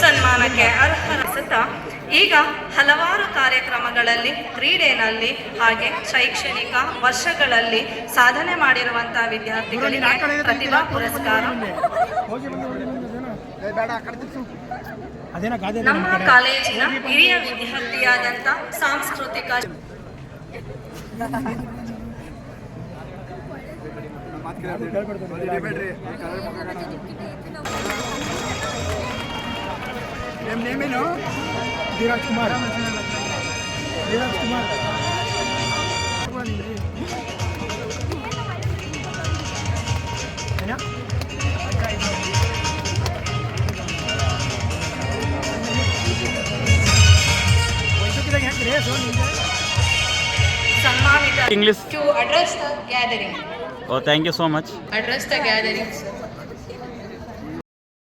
ಸನ್ಮಾನಕ್ಕೆ ಅರ್ಹರಿಸುತ್ತಾ ಈಗ ಹಲವಾರು ಕಾರ್ಯಕ್ರಮಗಳಲ್ಲಿ ಕ್ರೀಡೆಯಲ್ಲಿ ಹಾಗೆ ಶೈಕ್ಷಣಿಕ ವರ್ಷಗಳಲ್ಲಿ ಸಾಧನೆ ಮಾಡಿರುವಂತಹ ವಿದ್ಯಾರ್ಥಿಗಳಿಗೆ ಪ್ರತಿಭಾ ಪುರಸ್ಕಾರ ನಮ್ಮ ಕಾಲೇಜಿನ ಹಿರಿಯ ವಿದ್ಯಾರ್ಥಿಯಾದಂಥ ಸಾಂಸ್ಕೃತಿಕ ನೇಮೇನು Dheeraj Kumar ಸನ್ಮಾನಿತ English to address the gathering. Oh, thank you so much. Address the gathering, sir.